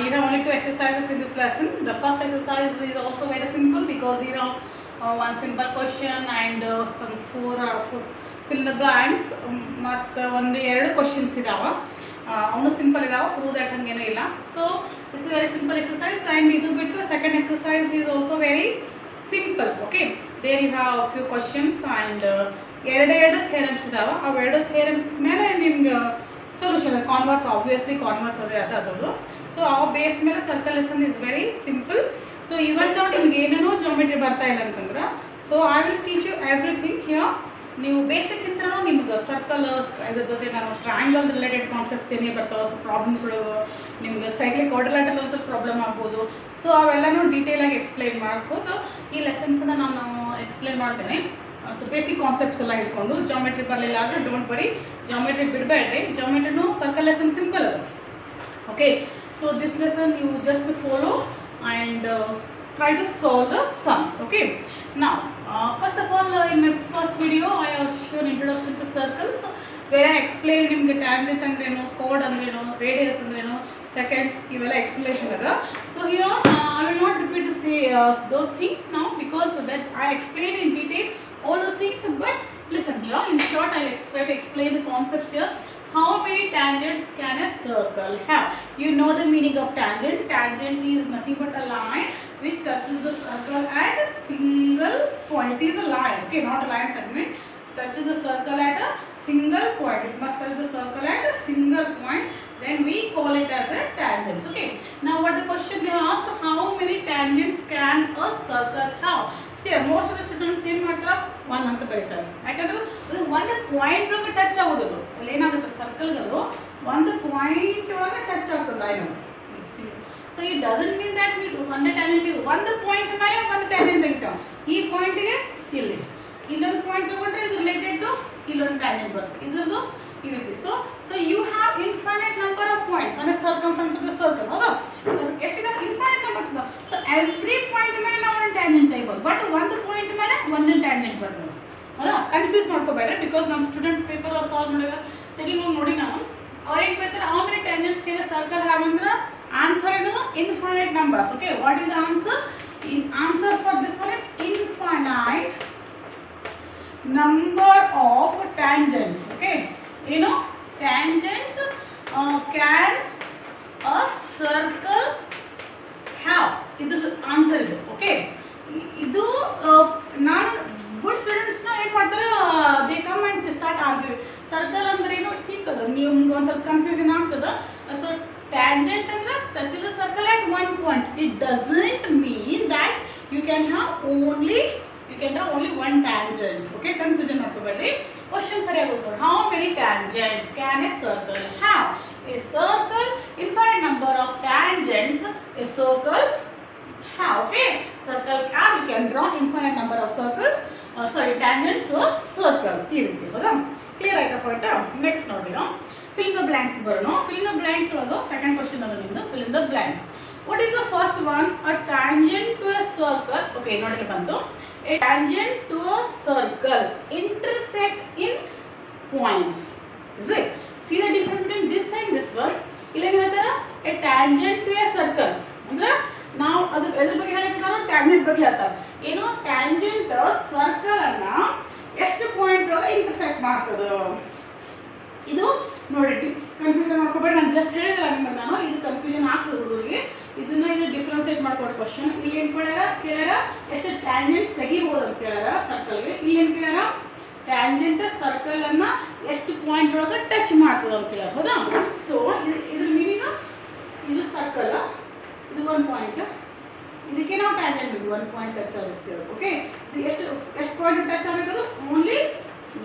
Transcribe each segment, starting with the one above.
You have only two exercises in this lesson. The first exercise is also very simple because you know one simple question and some four fill in the blanks. ಮತ್ತು ಒಂದು ಎರಡು questions ಇದಾವೆ, ಅವನು simple ಇದಾವೆ, prove that ಹಂಗೇನೂ ಇಲ್ಲ. So this is very simple exercise. And ಇದು ಬಿಟ್ಟರೆ second exercise is also very simple. Okay, there you have few questions and ಎರಡು ಥೇರಮ್ಸ್ ಇದಾವೆ. ಅವು ಎರಡು ಥೇರಮ್ಸ್ ಮೇಲೆ ನಿಮ್ಗೆ ಸೊಲ್ಯೂಷನ್ ಕಾನ್ವರ್ಸ್, ಆಬ್ವಿಯಸ್ಲಿ ಕಾನ್ವರ್ಸ್ ಅದೇ ಅದರದ್ದು. ಸೊ ಆ ಬೇಸ್ ಮೇಲೆ circle lesson is very simple. So even ನಾವು ನಿಮ್ಗೆ ಏನೇನೋ ಜಾಮೆಟ್ರಿ ಬರ್ತಾ ಇಲ್ಲ ಅಂತಂದ್ರೆ, so I will teach you everything here. ನೀವು ಬೇಸಿಕ್ ಇಂತ್ರನೂ ನಿಮ್ಗೆ ಸರ್ಕಲ್ ಇದ್ರ ಜೊತೆ ನಾನು ಟ್ರಯಾಂಗಲ್ ರಿಲೇಟೆಡ್ ಕಾನ್ಸೆಪ್ಟ್ಸ್ ಏನೇ ಬರ್ತಾವೆ, ಸೊ ಪ್ರಾಬ್ಲಮ್ಸ್ಗಳು ನಿಮ್ಗೆ ಸೈಕ್ಲಿಕ್ ಕ್ವಾಡ್ರಿಲ್ಯಾಟರಲ್ ಒಂದು ಸ್ವಲ್ಪ ಪ್ರಾಬ್ಲಮ್ ಆಗ್ಬೋದು. ಸೊ ಅವೆಲ್ಲನೂ ಡೀಟೇಲಾಗಿ ಎಕ್ಸ್ಪ್ಲೈನ್ ಮಾಡ್ಬೋದು. ಈ ಲೆಸನ್ಸನ್ನ ನಾನು ಎಕ್ಸ್ಪ್ಲೈನ್ ಮಾಡ್ತೇನೆ. ಸೊ ಬೇಸಿಕ್ ಕಾನ್ಸೆಪ್ಟ್ಸ್ ಎಲ್ಲ ಇಟ್ಕೊಂಡು ಜಾಮೆಟ್ರಿ ಬರಲಿಲ್ಲ ಆದರೆ ಡೋಂಟ್ ವರಿ, ಜಾಮೆಟ್ರಿ ಬಿಡಬೇಡ್ರಿ. ಜಾಮೆಟ್ರಿನೂ ಸರ್ಕಲ್ ಲೆಸನ್ ಸಿಂಪಲ್ ಅದು. Okay, so this lesson you just follow and try to solve the sums. Okay, now first of all in my first video I have shown introduction to circles where I explained nimge tangent andrenu, chord andrenu, radius andrenu, second ivella explanation ada. So here I will not repeat to say those things now because that I explained in detail all those things. But listen here, in short I will explain the concepts here. How many tangents can a circle have? You know the meaning of tangent. Tangent is nothing but a line which touches the circle at a single point. It is a line, okay, not a line segment. Touches the circle at a single point. It must touch the circle at a single point. Then we call it as a tangent. Okay. Now what the question they asked, how many tangents can a circle have? See, most of the students ಏನು ಮಾಡ್ತಾರೆ, one ಅಂತ ಬರೀತಾರೆ. ಯಾಕಂದ್ರೆ ಅದು ಒಂದು point ಒಳಗೆ touch ಆಗೋದು. ಅಲ್ಲಿ ಏನಾಗುತ್ತೆ, ಸರ್ಕಲ್ಗಳು ಒಂದು ಪಾಯಿಂಟ್ ಒಳಗೆ ಟಚ್ ಆಗ್ತದೆ line. So it doesn't mean that we ಒಂದೇ ಟ್ಯಾಂಜೆಂಟ್ ಇದೆ, ಒಂದು ಪಾಯಿಂಟ್ ಮೇಲೆ ಒಂದು ಟ್ಯಾಂಜೆಂಟ್ ತೆಗಿತಾವೆ. ಈ ಪಾಯಿಂಟಿಗೆ ಇಲ್ಲಿ ಇಲ್ಲೊಂದು ಪಾಯಿಂಟ್ ತಗೊಂಡ್ರೆ ಇದು ರಿಲೇಟೆಡ್ ಟು ಇಲ್ಲೊಂದು ಟ್ಯಾಂಜೆಂಟ್ ಬರುತ್ತೆ, ಇದ್ರದ್ದು ಈ ರೀತಿ. So you have infinite number of points ಅಂದರೆ ಸರ್ಕಂಫರೆನ್ಸ್ ಆಫ್ ದ ಸರ್ಕಲ್. ಹೌದಾ? ಸೊ ಎಷ್ಟಿದೆ, ಇನ್ಫೈನೈಟ್ ನಂಬರ್ಸ್ ಇದೆ. ಸೊ ಎವ್ರಿ ಪಾಯಿಂಟ್ ಮೇಲೆ ನಾವು ಒಂದು ಟ್ಯಾಂಜೆಂಟ್ ತೆಗಿಬೋದು, ಬಟ್ ಒಂದು ಪಾಯಿಂಟ್ ಮೇಲೆ ಒಂದೊಂದು ಟ್ಯಾಂಜೆಂಟ್ ಬರ್ತದೆ. ಹೌದಾ? ಕನ್ಫ್ಯೂಸ್ ಮಾಡ್ಕೋಬೇಡ್ರಿ, ಬಿಕಾಸ್ ನಮ್ಮ ಸ್ಟೂಡೆಂಟ್ಸ್ ಪೇಪರ್ ಸಾಲ್ವ್ ಮಾಡಿದಾಗ ಚೆಕಿಂಗ್ ಹೋಗಿ ನೋಡಿ ನಾನು ಅವ್ರು ಏನು ಬರ್ತಾರೆ, how many tangents can a circle have ಅಂದ್ರೆ ಆನ್ಸರ್ ಏನದು infinite numbers. Okay, what is the answer? Answer for this one is infinite number of tangents. Okay, ಏನು tangents can a circle have, ಇದು ಆನ್ಸರ್ ಇದು. Okay, ಇದು ನಾನು good ಸ್ಟೂಡೆಂಟ್ಸ್ನ ಏನು ಮಾಡ್ತಾರೆ, they come and start argue. Circle ಅಂದ್ರೆ ಏನು ಠೀಕ್ ಅದ, ನಿಮ್ಗೆ ಒಂದು ಸ್ವಲ್ಪ ಕನ್ಫ್ಯೂಷನ್ ಆಗ್ತದೆ. ಸೊ ಟ್ಯಾಂಜೆಂಟ್ ಅಂದ್ರೆ touch the circle at one point. It doesn't mean that you can have only one tangent. Okay, confusion ಮಾಡ್ಕೋಬೇಡ್ರಿ. ಕ್ವಶನ್ ಸರಿಯಾಗಿ ಹೋಗ್ತಾರೆ. How many tangents can a circle have? A circle, infinite number of tangents a circle have. Okay, circle have, you can draw infinite number of tangents to a circle. ಈ ರೀತಿ. ಹೌದಾ? Clear ಆಯ್ತಾ point? Next ನೋಡಿ ನಾವು fill in the blanks ಬರೋಣ. fill in the blanks ಒಳಗೆ second question ಅದ ನಿಮ್ಮದು. fill in the blanks. What is the first one? A tangent to a circle. Okay, ನೋಡಿ ಬಂತು. A tangent to a circle intersect in points. Is it? See the difference between this and this one? ಇಲ್ಲಿ ಏನು ಹೇಳ್ತಾರೆ, a tangent to a circle ಅಂದ್ರೆ ನಾವು ಅದ್ರ ಬಗ್ಗೆ ಹೇಳಿದ್ರೆ ಟ್ಯಾಂಜೆಂಟ್ ಬಗ್ಗೆ ಹೇಳ್ತಾರೆ. ಏನು ಟ್ಯಾಂಜೆಂಟ್ ಸರ್ಕಲ್ ಅನ್ನ ಎಷ್ಟು ಪಾಯಿಂಟ್ ಒಳಗೆ ಇಂಟರ್ಸೆಕ್ಟ್ ಮಾಡ್ತದೆ. ಇದು ನೋಡಿ, ಕನ್ಫ್ಯೂಷನ್ ಮಾಡ್ಕೋಬೇಡಿ. ನಾನು ಜಸ್ಟ್ ಹೇಳಿದಲ್ಲ ನಿಮಗೆ, ನಾನು ಇದು ಕನ್ಫ್ಯೂಷನ್ ಆಗ್ತದೆ ಹುಡುಗರಿಗೆ. ಇದು ಡಿಫ್ರೆನ್ಸಿಯೇಟ್ ಮಾಡ್ಕೊಟ್ಟು ಕ್ವಶನ್. ಇಲ್ಲಿ ಏನು ಕೇಳ್ಯಾರ ಎಷ್ಟು ಟ್ಯಾಂಜೆಂಟ್ಸ್ ತೆಗಿಬೋದು ಅಂತ ಕೇಳ್ಯಾರ ಸರ್ಕಲ್ಗೆ. ಇಲ್ಲಿ ಏನು ಕೇಳ್ಯಾರ, ಟ್ಯಾಂಜೆಂಟ್ ಸರ್ಕಲ್ ಅನ್ನ ಎಷ್ಟು ಪಾಯಿಂಟ್ ಒಳಗೆ ಟಚ್ ಮಾಡ್ತದೆ ಅಂತ ಕೇಳ್ಯಾರ. ಹೌದಾ? ಸೊ ಇದ್ರ ಮೀನಿಂಗ್, ಇದು ಸರ್ಕಲ್, ಇದು ಒಂದು ಪಾಯಿಂಟ್, ಇದಕ್ಕೆ ನಾವು ಟ್ಯಾಂಜೆಂಟ್ ಇದು ಒಂದು ಪಾಯಿಂಟ್ ಟಚ್ ಆಗುತ್ತೆ. ಓಕೆ, ಇದು ಎಷ್ಟು ಪಾಯಿಂಟ್ ಟಚ್ ಆಗಬೇಕದು, ಓನ್ಲಿ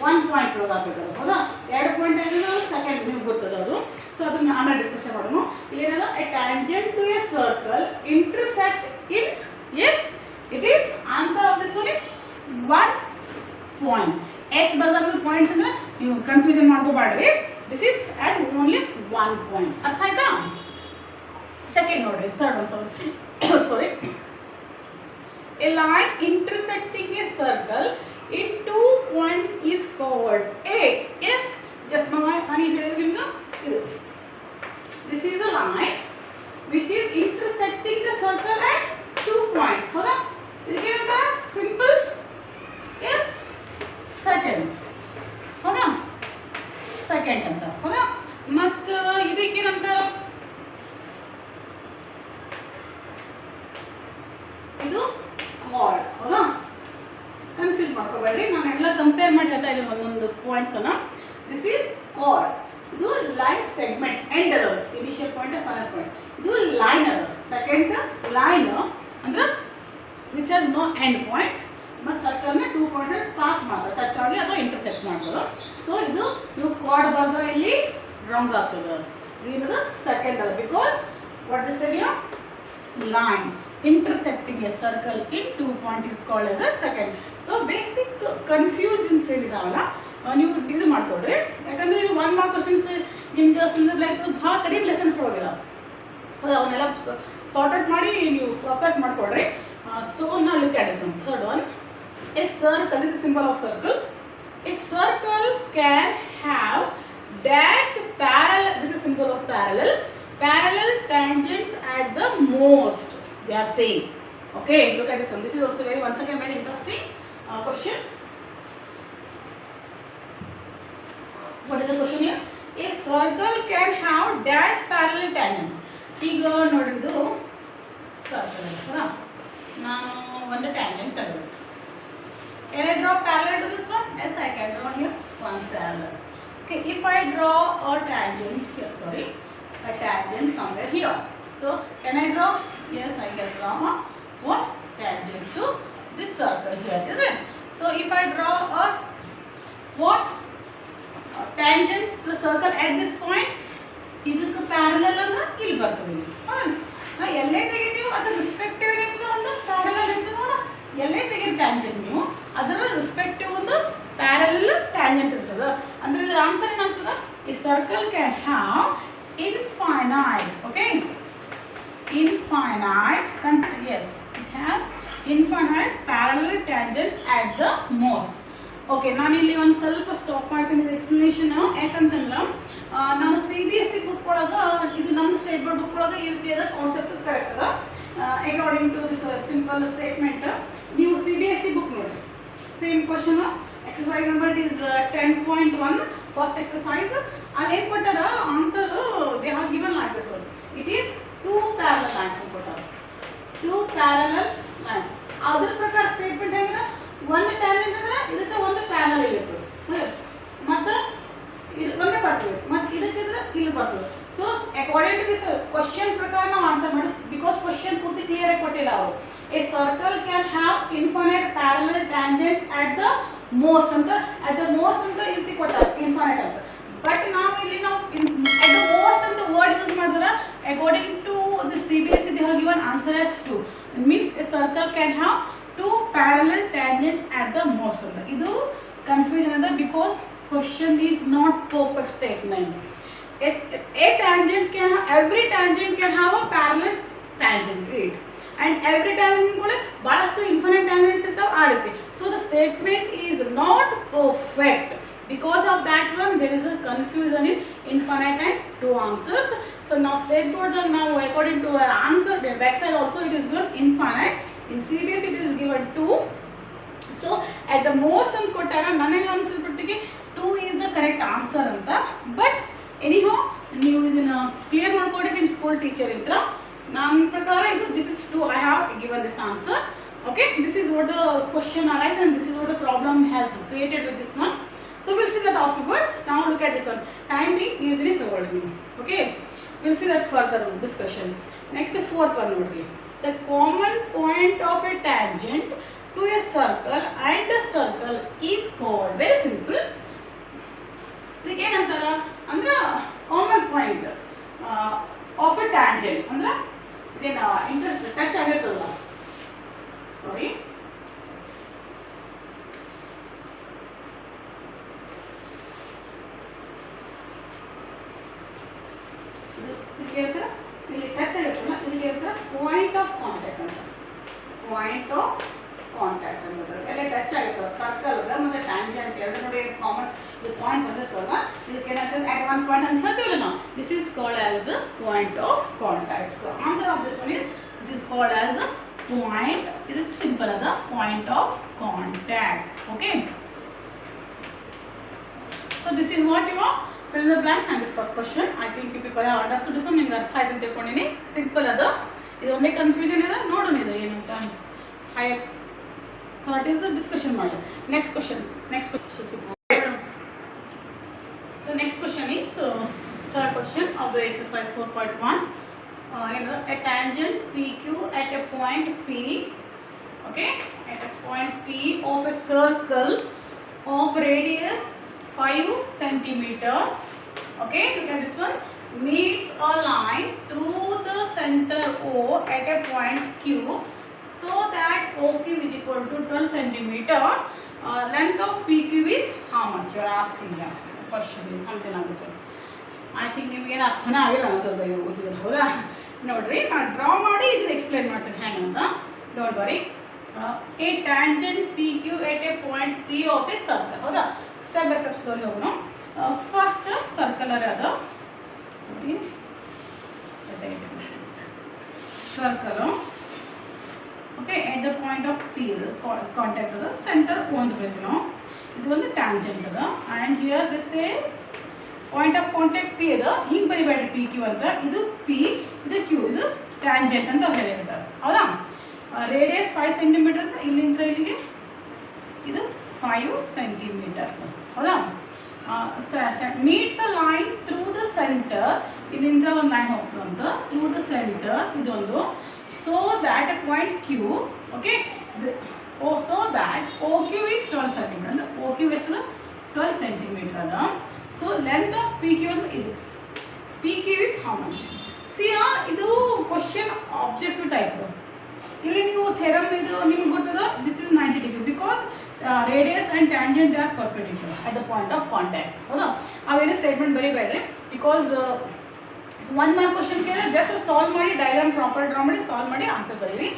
ಒನ್ ಪಾಯಿಂಟ್ ಒಳಗೆ ಆಗಬೇಕದು. ಹೌದಾ? ಎರಡು ಪಾಯಿಂಟ್ ಆಗಿದ್ರೆ ಸೆಕೆಂಡ್ ನಿಮ್ಗೆ ಗೊತ್ತದ ಅದು. ಸೊ ಅದನ್ನ ಆಮೇಲೆ ಡಿಸ್ಕಷನ್ ಮಾಡೋಣ. ಏನದು, a tangent to a circle intersect in, as it is answer of this one is one point. Yes ಬರ್ದಾರ ಪಾಯಿಂಟ್ಸ್ ಅಂದ್ರೆ ನೀವು ಕನ್ಫ್ಯೂಷನ್ ಮಾಡ್ಕೋಬೇಡ್ರಿ. This is at only one point. ಅರ್ಥ ಆಯ್ತಾ? ಸೆಕೆಂಡ್ ನೋಡ್ರಿ, third one sorry. A line intersecting a circle in 2 points is called a. Yes, just now I ಹೇಳಿದ್ರಿಂದ ಇದು. This is a line which is intersecting the circle at 2 points. ಹೌದಾ? ಇದಕ್ಕೇನಂತ simple S second. ಹೌದಾ? Second ಅಂತ. ಹೌದಾ? ಮತ್ತು ಇದಕ್ಕೇನಂತ ಇದು card. ಹೌದಾ? Confuse ಮಾಡ್ಕೋಬೇಡ್ರಿ, ನಾನು ಎಲ್ಲ ಕಂಪೇರ್ ಮಾಡಿ ಹೇಳ್ತಾ ಇದ್ದೀನಿ ಒಂದೊಂದು ಪಾಯಿಂಟ್ಸ್ ಅನ್ನ. This is chord. ಇದು ಲೈನ್ ಸೆಗ್ಮೆಂಟ್ ಎಂಡ್ ಅದ. Initial point final point. ಇದು ಲೈನ್ ಅದ. ಸೆಕೆಂಡ್ ಲೈನ್ ಅಂದ್ರೆ which has no end points. ಮತ್ತು ಸರ್ಕಲ್ನ 2 ಪಾಯಿಂಟ್ ಪಾಸ್ ಮಾಡ್ತಾರೆ, ಟಚ್ ಆಗಿ ಅಥವಾ ಇಂಟರ್ಸೆಕ್ಟ್ ಮಾಡ್ತಾರೆ. ಸೊ ಇದು ನೀವು ಕಾರ್ಡ್ ಬಂದ್ರೆ ಇಲ್ಲಿ ರಾಂಗ್ ಆಗ್ತದೆ. ಇದು ಸೆಕೆಂಡ್ ಅದ. ಬಿಕಾಸ್ ವಾಟ್ ದಿಸ್ ಇದೆಯಾ line intersecting a circle in 2 point is called as a second. So basic confusions ಏನಿದಾವಲ್ಲ ನೀವು ಇದು ಮಾಡ್ಕೊಡ್ರಿ. ಯಾಕಂದರೆ ಇದು 1 ಮಾರ್ಕ್ ಕ್ವಶನ್ಸ್ ನಿಮ್ಗೆ ಫಿಲ್ ದ ಬ್ಲ್ಯಾಂಕ್ಸ್ ಭಾಳ ಕಡಿಮೆ ಲೆಸನ್ಸ್ ಹೋಗಿದಾವೆ. ಹೌದಾ? ಅವನ್ನೆಲ್ಲ ಸಾರ್ಟ್ ಔಟ್ ಮಾಡಿ ನೀವು ಪರ್ಫೆಕ್ಟ್ ಮಾಡ್ಕೊಡ್ರಿ. ಸೊ ನಾವು look at this one. Third one, a circle is a symbol of circle. A circle can have dash parallel. This is symbol of parallel. Parallel tangents at the most, they are saying. Okay, look at this one. This is also very, once again, very interesting question. What is the question here? A circle can have dash parallel tangents. ಈಗ ನೋಡಿ ಇದು circle ಅಲ್ಲ, ನಾನು ಒಂದು tangent ತಗೊಳ್ಳಿ. Can I draw parallel to this one? Yes, I can draw here one parallel. Okay, if I draw a tangent here, sorry, a tangent somewhere here. So can I draw? Yes, I can draw one tangent to this circle here, is it? So if I draw a what a tangent to the circle at this point, ಇದಕ್ಕೆ parallel ಅಂದ್ರೆ ಇಲ್ಲಿ ಬರ್ತದೆ. ಹೌದಾ? ಎಲ್ಲೇ ತೆಗಿತೀವಿ ಅದರ respective ಇರ್ತದೆ, ಒಂದು ಪ್ಯಾರಲಲ್ ಇರ್ತದೆ. ಎಲ್ಲೇ ತೆಗಿರಿ ಟ್ಯಾಂಜೆಂಟ್ ನೀವು ಅದರ ರಿಸ್ಪೆಕ್ಟಿವ್ ಒಂದು ಪ್ಯಾರಲಲ್ ಟ್ಯಾಂಜೆಂಟ್ ಇರ್ತದೆ. ಅಂದ್ರೆ ಇದರ ಆನ್ಸರ್ ಏನಾಗ್ತದೆ? ಈ circle can have infinite, okay, infinite, yes, it has infinite parallel tangents at the most. Okay, ನಾನು ಇಲ್ಲಿ ಒಂದು ಸ್ವಲ್ಪ ಸ್ಟಾಪ್ ಮಾಡ್ತೀನಿ ಎಕ್ಸ್ಪ್ಲನೇಷನ್. ಯಾಕಂತಂದ್ರೆ ನಾನು CBSE ಬುಕ್ ಒಳಗೆ, ಇದು ನಮ್ಮ ಸ್ಟೇಟ್ ಬೋರ್ಡ್ ಬುಕ್ ಒಳಗೆ ಈ ರೀತಿಯಾದ ಕಾನ್ಸೆಪ್ಟ್ ಕರೆಕ್ಟ್ ಅದ. According to this simple statement ನೀವು CBSE ಬುಕ್ ನೋಡಿ. Same question, exercise number is 10.1, first exercise. ಅಲ್ಲಿ ಏನು ಕೊಟ್ಟಾರ answer, they have given like this one. It is 2 parallel lines ಅಂತ ಕೊಟ್ಟಾರ. 2 ಪ್ಯಾರಲಲ್ ಲೈನ್ಸ್. ಅದ್ರ ಪ್ರಕಾರ ಸ್ಟೇಟ್ಮೆಂಟ್ ಹೆಂಗಿದೆ? ಒಂದು ಟ್ಯಾಂಜೆಂಟ್ ಅಂದ್ರೆ ಇದಕ್ಕೆ ಒಂದು ಪ್ಯಾರಲಲ್ ಇರ್ತದೆ, ಮತ್ತು ಒಂದೇ ಬರ್ತದೆ, ಮತ್ತು ಇದಕ್ಕಿದ್ರೆ ಇಲ್ಲಿ ಬರ್ತದೆ. So according to this question ಪ್ರಕಾರ ನಾವು ಆನ್ಸರ್ ಮಾಡೋದು. ಬಿಕಾಸ್ ಕ್ವಶನ್ ಪೂರ್ತಿ ಕ್ಲಿಯರ್ ಆಗಿ ಕೊಟ್ಟಿಲ್ಲ ಅವರು. A circle can have infinite parallel tangents at the most ಅಂತ, ಅಟ್ ದ ಮೋಸ್ಟ್ ಅಂತ ಇಲ್ಲಿ ಕೊಟ್ಟಾರೆ ಇನ್ಫೈನೈಟ್ ಅಂತ. ಬಟ್ ನಾವು ಇಲ್ಲಿ ನಾವು ಅಟ್ ದ ಮೋಸ್ಟ್ ಅಂತ ವರ್ಡ್ ಯೂಸ್ ಮಾಡಿದ್ರೆ according to the CBSE they have given answer as 2. It means a circle can have 2 parallel tangents at the most ಅಂತ. ಇದು ಕನ್ಫ್ಯೂಷನ್ ಅದ, because question is not perfect statement. A tangent can have, every tangent can have a parallel tangent, right? And every tangent ಕೂಡ ಬಹಳಷ್ಟು infinite tangents ಇರ್ತಾವೆ ಆ ರೀತಿ. So the statement is not perfect. Because of that one, there is a confusion in infinite and 2 answers. So now state board now according to our answer, the back side also it is given infinite. In CBSE it is given 2. So at the most on ಕೊಟ್ಟಾಗ ನನಗೆ ಅನ್ಸಿಬಿಟ್ಟಿಗೆ 2 is the correct answer ಅಂತ. But anyhow ನೀವು ಇದನ್ನ clear ಮಾಡ್ಕೊಡಿ ನಿಮ್ಮ school teacher ಇದ್ರ. ನನ್ನ ಪ್ರಕಾರ ಇದು this is 2, I have given this answer. Okay, this is what the question arises and this is what the problem has created with this one. So we'll see that afterwards. Now look at this one. Time being easily covered. Okay, we'll see that further discussion. Next, the fourth one only. The common point of a tangent to a circle and a circle is called, very simple. ಇದಕ್ಕೆ ಏನಂತಾರ ಅಂದ್ರೆ common point of A tangent ಅಂದ್ರೆ ಇದೇನು interest touch ಆಗಿರ್ತದಲ್ಲ, ಸಾರಿ ಇಲ್ಲಿ touch ಆಗಿರ್ತಲ್ಲ, ಇಲ್ಲಿ ಇರ್ತಾರೆ point of contact ಅಂತ. Point of contact ಅನ್ನೋದು ಎಲ್ಲ ಟಚ್ ಆಗುತ್ತೆ ಸರ್ಕಲ್ಗೆ ಮತ್ತು ಟ್ಯಾಂಜೆಂಟ್ ಎರಡು ನೋಡಿ ಕಾಮನ್ ಇದು ಪಾಯಿಂಟ್ ಬಂದಿರ್ತಲ್ಲ ಇದಕ್ಕೆ ಏನಾಗ್ತದೆ ಅಟ್ ಒನ್ ಪಾಯಿಂಟ್ ಅಂತ ಹೇಳ್ತೀವಲ್ಲ ನಾವು this is called as the point of contact so answer of this one this is called as the point. It is simple as a point of contact. Okay. So this is what you are fill the blanks and this first question. I think you people have understood this one. ನಿಮಗೆ ಅರ್ಥ ಆಯ್ತು ಅಂತ ತಿಳ್ಕೊಂಡಿನಿ simple ಅದು ಇದು ಒಂದೇ confusion ಇದೆ ನೋಡೋಣ ಇದು ಏನಂತ ಹೈಯರ್ ಥಾಟ್ ಇಸ್ ಡಿಸ್ಕಷನ್ ಮಾಡಿ next questions next question so next question is third question of the exercise 4.1 a tangent PQ at a point P, okay, at a point P of a circle of radius 5 centimeter, okay, look at this one, meets a line through the center O at a point Q so that OQ is equal to 12 centimeter. Length of PQ is how much? You are asking here. The question is something like this one. I think ನಿಮಗೆ ಏನು ಅರ್ಥನೇ ಆಗಿಲ್ಲ ಅನ್ಸುತ್ತೆ ಇದು ಓದಿದ್ರೆ ಹೌದಾ ನೋಡ್ರಿ ನಾನು ಡ್ರಾ ಮಾಡಿ ಇದನ್ನ ಎಕ್ಸ್ಪ್ಲೇನ್ ಮಾಡ್ತೀನಿ ಹೆಂಗಂತ don't worry a tangent P Q at a point P of a circle ಹೌದಾ ಸ್ಟೆಪ್ ಬೈ ಸ್ಟೆಪ್ಸ್ ತೋರಿ ಹೋಗೋಣ ಫಸ್ಟ್ ಸರ್ಕಲರ್ ಅದ sorry circle okay at the point of P contact ಅದ ಸೆಂಟರ್ ಹೊಂದಬೇಕು ನಾವು ಇದು ಒಂದು ಟ್ಯಾಂಜೆಂಟ್ ಅದ and here this a point of contact P ಅದ ಹಿಂಗೆ ಬರಿಬೇಡ್ರಿ ಪಿ ಕ್ಯೂ ಅಂತ ಇದು ಪಿ ಇದು ಕ್ಯೂ ಇದು ಟ್ಯಾಂಜೆಂಟ್ ಅಂತ ಅವ್ರು ಹೇಳಿರ್ತಾರೆ ಹೌದಾ ರೇಡಿಯಸ್ 5 ಸೆಂಟಿಮೀಟರ್ ಅಂತ ಇಲ್ಲಿಂದ ಇಲ್ಲಿಗೆ ಇದು 5 ಸೆಂಟಿಮೀಟರ್ ಹೌದಾ meets a line through the centre ಇಲ್ಲಿಂದ ಒಂದು ಲೈನ್ ಹೋಗ್ತದಂತ ಥ್ರೂ ದ ಸೆಂಟರ್ ಇದೊಂದು so that point Q okay so that O Q is 12 centimetre ಅಂದರೆ ಓ ಕ್ಯೂ ಎಷ್ಟು 12 ಸೆಂಟಿಮೀಟರ್ ಅದ so length of P Q ಅಂದರೆ ಇದು P Q is how much see ಇದು ಕ್ವಶನ್ ಆಬ್ಜೆಕ್ಟಿವ್ ಟೈಪ್ ಇಲ್ಲಿ ನೀವು theorem ಇದು ನಿಮ್ಗೆ ಗೊತ್ತದ this is 90 degree because radius and tangent are perpendicular at the point of contact ಹೌದಾ ಅವೇನೇ ಸ್ಟೇಟ್ಮೆಂಟ್ ಬರೀಬೇಡ್ರಿ ಬಿಕಾಸ್ 1 ಮಾರ್ಕ್ ಕ್ವಶನ್ ಕೇಳಿದ್ರೆ ಜಸ್ಟ್ ಸಾಲ್ವ್ ಮಾಡಿ ಡಯಾಗ್ರಾಮ್ ಪ್ರಾಪರ್ ಡ್ರಾ ಮಾಡಿ ಸಾಲ್ವ್ ಮಾಡಿ ಆನ್ಸರ್ ಬರೀರಿ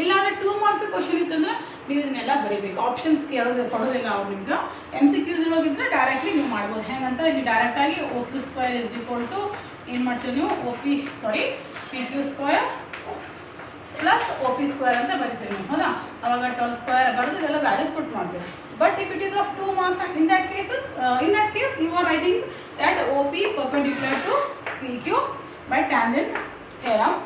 ಇಲ್ಲಾಂದರೆ 2 ಮಾರ್ಕ್ಸ್ ಕ್ವಶನ್ ಇತ್ತಂದ್ರೆ ನೀವು ಇದನ್ನೆಲ್ಲ ಬರೀಬೇಕು ಆಪ್ಷನ್ಸ್ ಕೇಳೋದು ಕೊಡೋದಿಲ್ಲ ಅವ್ರು ನಿಮ್ಗೆ MCQs ಹೋಗಿದ್ರೆ ಡೈರೆಕ್ಟ್ಲಿ ನೀವು ಮಾಡ್ಬೋದು ಹೆಂಗಂತ ಇಲ್ಲಿ ಡೈರೆಕ್ಟಾಗಿ O Q square is equal to ಏನು ಮಾಡ್ತೀವಿ ನೀವು P Q square plus O P square ಅಂತ ಬರಿತೀವಿ ನೀವು ಹೌದಾ ಅವಾಗ 12 ಸ್ಕ್ವೇರ್ ಬರೆದು ಇದೆಲ್ಲ ವ್ಯಾಲ್ಯೂಸ್ ಪುಟ್ ಮಾಡ್ತೀವಿ but if it is of 2 marks in that case you are writing that O P perpendicular to P Q by tangent theorem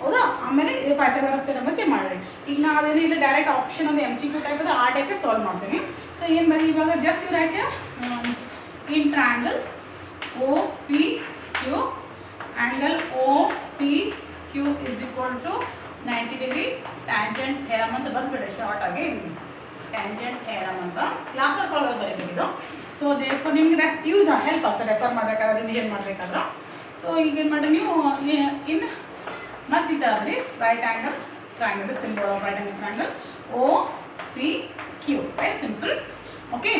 ಹೌದಾ ಆಮೇಲೆ ಇದು ಪೈಥಾಗರಸ್ ಥಿಯರಮ್ ಚೇಂಜ್ ಮಾಡಿರಿ ಈಗ ನಾವು ಅದೇನು ಇಲ್ಲ ಡೈರೆಕ್ಟ್ ಆಪ್ಷನ್ ಒಂದು MCQ ಟೈಪ್ ಅದು ಆ ಟೈಪೇ ಸಾಲ್ವ್ ಮಾಡ್ತೀವಿ ಸೊ ಏನು ಬರೀ ಇವಾಗ just you write in triangle O P Q angle O P Q is equal to 90 degree tangent theorem ಅಂತ ಬಂದುಬಿಡ್ರಿ ಶಾರ್ಟ್ ಆಗಿ ಟ್ಯಾಂಜೆಂಟ್ ಥಿಯರಮ್ ಅಂತ ಕ್ಲಾಸ್ ವರ್ಕ್ ಬರೀಬೇಕಿದು ಸೊ ದೇರ್ಫೋರ್ ನಿಮಗೆ ಯೂಸ್ ಹೆಲ್ಪ್ ಆಗ್ತದೆ ರೆಫರ್ ಮಾಡಬೇಕಾದ್ರೆ ರಿವಿಷನ್ ಮಾಡಬೇಕಾದ್ರೆ ಸೊ ಈಗ ಏನು ಮಾಡಿ ನೀವು ಇನ್ನು ಮತ್ತೆ ಇದ್ದಾದ್ರಿ right angle triangle symbol of right angle triangle O P Q very simple okay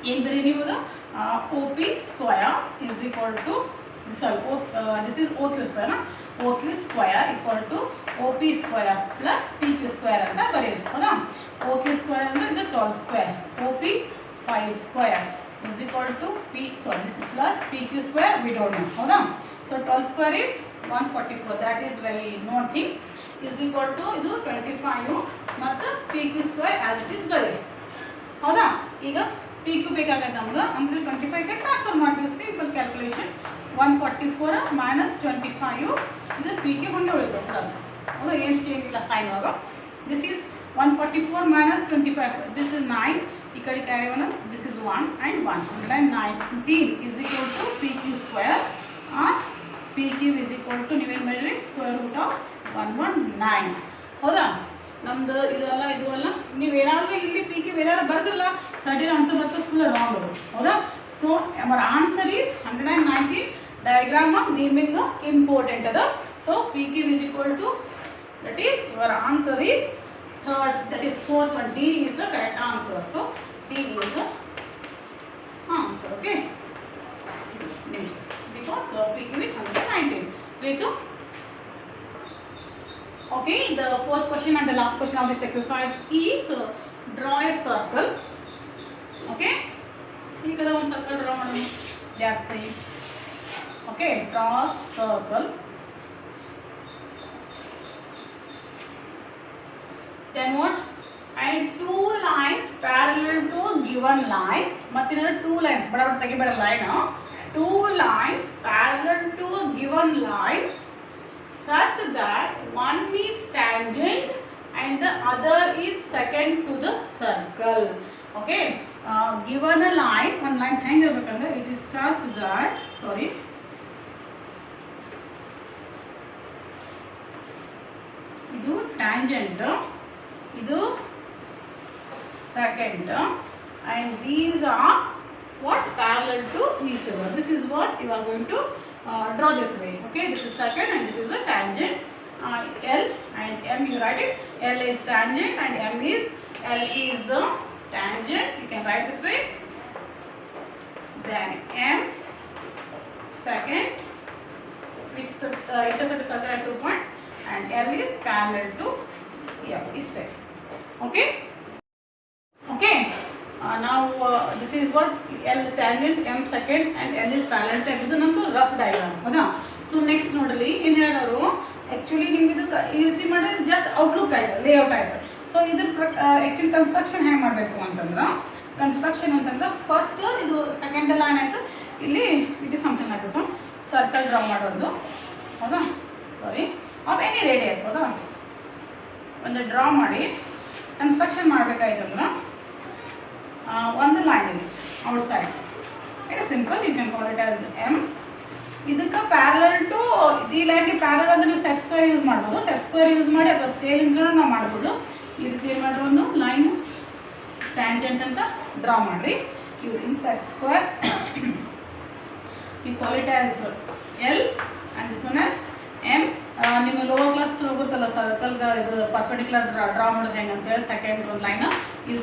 ಏನು ಬರೀ ನೀವು O P square is equal to this is OQ square OQ square equal to OP square plus PQ square ಅಂತ ಬರೀರಿ ಹೌದಾ OQ square ಅಂದರೆ ಇದು 12 square OP 5 square is equal to this plus PQ square we don't know ಹೌದಾ so 12 square is 144 that is very nothing is equal to ಇದು 25 ಮತ್ತು PQ square as it is ಬರೀರಿ ಹೌದಾ ಈಗ PQ ಬೇಕಾಗತ್ತೆ ನಮ್ಗೆ ಅಂದರೆ 25ಗೆ ಟ್ರಾನ್ಸ್ಫರ್ ಮಾಡ್ತೀವಿ ಸಿಂಪಲ್ ಕ್ಯಾಲ್ಕುಲೇಷನ್ 144 minus 25 ಇದು ಪಿ ಕ್ಯೂ ಹಂಗೆ ಉಳಿತು ಪ್ಲಸ್ ಹೌದಾ ಏನು ಚೇಂಜ್ ಇಲ್ಲ ಸೈನ್ ಇವಾಗ this is 144 minus 25 this is 9 ಈ ಕಡೆ carry one this is 1 and 119 is equal to P Q square P Q is equal to ನೀವೇನು ಮಾಡಿರಿ ಸ್ಕ್ವೇರ್ ರೂಟ್ ಆಫ್ 119 ಹೌದಾ ನಮ್ಮದು ಇದು ಅಲ್ಲ ನೀವೇನಾದರೂ ಇಲ್ಲಿ ಪಿ ಕ್ಯೂ ಏನಾದ್ರು ಬರೆದಿಲ್ಲ 13 ಆನ್ಸರ್ ಬರ್ತದೆ ಫುಲ್ ರಾಂಗ್ ಅದು ಹೌದಾ so our answer is 119 diagram of naming important other so PQ is equal to that is your answer is third that is fourth one D is the correct answer so D is the answer okay because PQ is 119 right Okay, the fourth question and the last question of this exercise is draw a circle. Okay, you can one circle draw. That's it. Okay, draw a circle. Then what? And two lines parallel to a given line. Mathina two lines. But I take a better line now. Two lines parallel to a given line, such that one is tangent and the other is second to the circle. Okay, given a line, one line triangle, it is such that, sorry, idu tangent, idu second, and these are what? Parallel to each other. This is what you are going to draw this way. Okay, this is second and this is a tangent. L and M, you write it. L is tangent and M is, L is the tangent. You can write this way. Then M second, which intersect the circle at 2 points, and L is parallel to F. Is type. Okay. Okay. Now this is what L tangent, M second, and L is parallel to F. This is the rough diagram. Okay. So next nodali in here actually ನಿಮಗೆ ಈ ರೀತಿ ಮಾಡಿದ್ರೆ just outlook ಆಯ್ತು, layout ಆಯ್ತು. So ಇದ್ರ actually construction ಹೇಗೆ ಮಾಡಬೇಕು ಅಂತಂದ್ರೆ, ಕನ್ಸ್ಟ್ರಕ್ಷನ್ ಅಂತಂದ್ರೆ ಫಸ್ಟ್ ಇದು ಸೆಕೆಂಡ್ ಲೈನ್ ಆಯಿತು, ಇಲ್ಲಿ ಇಟ್ ಇಸ್ ಸಮಥಿಂಗ್ ಆಯಿತು. ಸೊ ಸರ್ಕಲ್ ಡ್ರಾ ಮಾಡೋದು, ಹೌದಾ, ಸಾರಿ, ಆಫ್ ಎನಿ ರೇಡಿಯಸ್, ಹೌದಾ, ಒಂದು ಡ್ರಾ ಮಾಡಿ ಕನ್ಸ್ಟ್ರಕ್ಷನ್ ಮಾಡಬೇಕಾಯ್ತಂದ್ರೆ ಒಂದು ಲೈನ್ ಇದೆ outside. It is simple, you can call it as M. ಇದಕ್ಕೆ ಪ್ಯಾರಲಲ್ ಟು ಈ ಲೈನ್ಗೆ ಪ್ಯಾರಲ್ ಅಂದರೆ ನೀವು ಸೆಟ್ ಸ್ಕ್ವೇರ್ ಯೂಸ್ ಮಾಡ್ಬೋದು. ಸೆಟ್ ಸ್ಕ್ವೇರ್ ಯೂಸ್ ಮಾಡಿ ಅಥವಾ ಸ್ಕೇಲಿಂದ ನಾವು ಮಾಡ್ಬೋದು. ಈ ರೀತಿ ಏನು ಮಾಡಿರಿ, ಒಂದು ಲೈನ್ ಟ್ಯಾಂಜೆಂಟ್ ಅಂತ ಡ್ರಾ ಮಾಡಿರಿ using set square. You call it as L and this one as M. ನಿಮ್ಮ ಲೋವರ್ ಕ್ಲಾಸ್ ಹೋಗುತ್ತಲ್ಲ ಸರ್ಕಲ್ಗೆ ಇದು ಪರ್ಪೆಂಡಿಕ್ಯುಲರ್ ಡ್ರಾ ಮಾಡೋದು ಹೆಂಗೆ ಅಂತೇಳಿ ಸೆಕೆಂಡ್ ಒಂದು ಲೈನ್ ಇದು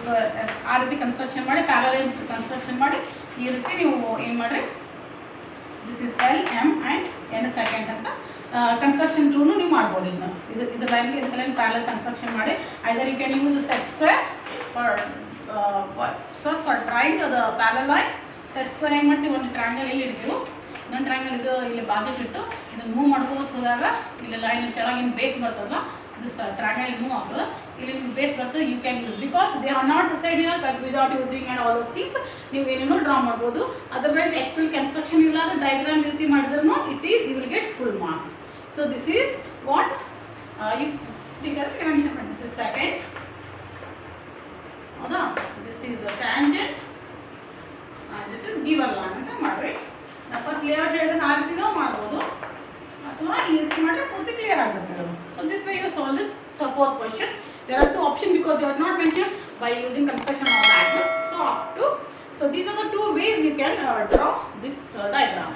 ಆ ರೀತಿ ಕನ್ಸ್ಟ್ರಕ್ಷನ್ ಮಾಡಿ ಪ್ಯಾರಲಲ್ ಕನ್ಸ್ಟ್ರಕ್ಷನ್ ಮಾಡಿ ಈ ರೀತಿ ನೀವು ಏನು ಮಾಡಿರಿ, this is L M and N second ಅಂತ ಕನ್ಸ್ಟ್ರಕ್ಷನ್ ಥ್ರೂ ನೀವು ಮಾಡ್ಬೋದು. ಇದನ್ನ ಇದು ಲೈನ್ಗೆ ಇದಕ್ಕೆ ಲೈನ್ ಪ್ಯಾರಲಲ್ ಕನ್ಸ್ಟ್ರಕ್ಷನ್ ಮಾಡಿ either you can use set square for drawing the parallel lines. Set square ಹೆಂಗೆ ಮಾಡ್ತೀವಿ, ಒಂದು ಟ್ರ್ಯಾಂಗಲ್ ಇಲ್ಲಿ ಇಡ್ತೀವಿ, ಇನ್ನೊಂದು ಟ್ರ್ಯಾಂಗಲ್ ಇದು ಇಲ್ಲಿ ಬಾಜುಗೆ ಇಟ್ಟು ಇದನ್ನು ಮೂವ್ ಮಾಡ್ಕೋತ ಹೋದಾಗ ಇಲ್ಲಿ ಲೈನ್ ಕೆಳಗಿನ ಬೇಸ್ ಬರ್ತದಲ್ಲ, ಇದು ಟ್ರ್ಯಾಂಗಲ್ ಮೂವ್ ಆಗ್ತದೆ, ಇಲ್ಲಿ ಬೇಸ್ ಬರ್ತದೆ. You can use because they are not side your cut without using and all those things. ನೀವು ಏನೇನೋ ಡ್ರಾ ಮಾಡ್ಬೋದು. ಅದರ್ವೈಸ್ ಆ್ಯಕ್ಚುಲಿ ಕನ್ಸ್ಟ್ರಕ್ಷನ್ ಇಲ್ಲಾಂದ್ರೆ ಡಯಾಗ್ರಾಮ್ ಈ ರೀತಿ ಮಾಡಿದ್ರೂ you will get full marks. So this is what you figure mention ಮಾಡಿ. This is second, ಹೌದಾ, this is tangent, this is given line ಅಂತ ಮಾಡಿರಿ. ಫಸ್ಟ್ ಲೇಔಟ್ ಹೇಳಿದ್ರೆ ಆ ರೀತಿನೂ ಮಾಡ್ಬೋದು ಅಥವಾ ಈ ರೀತಿ ಮಾಡಿದ್ರೆ ಪೂರ್ತಿ ಕ್ಲಿಯರ್ ಆಗಿರ್ತದೆ. So this way you solve this fourth question. There are two options because they are not mentioned by using construction or diagram. So up to, so these are the two ways you can draw this diagram.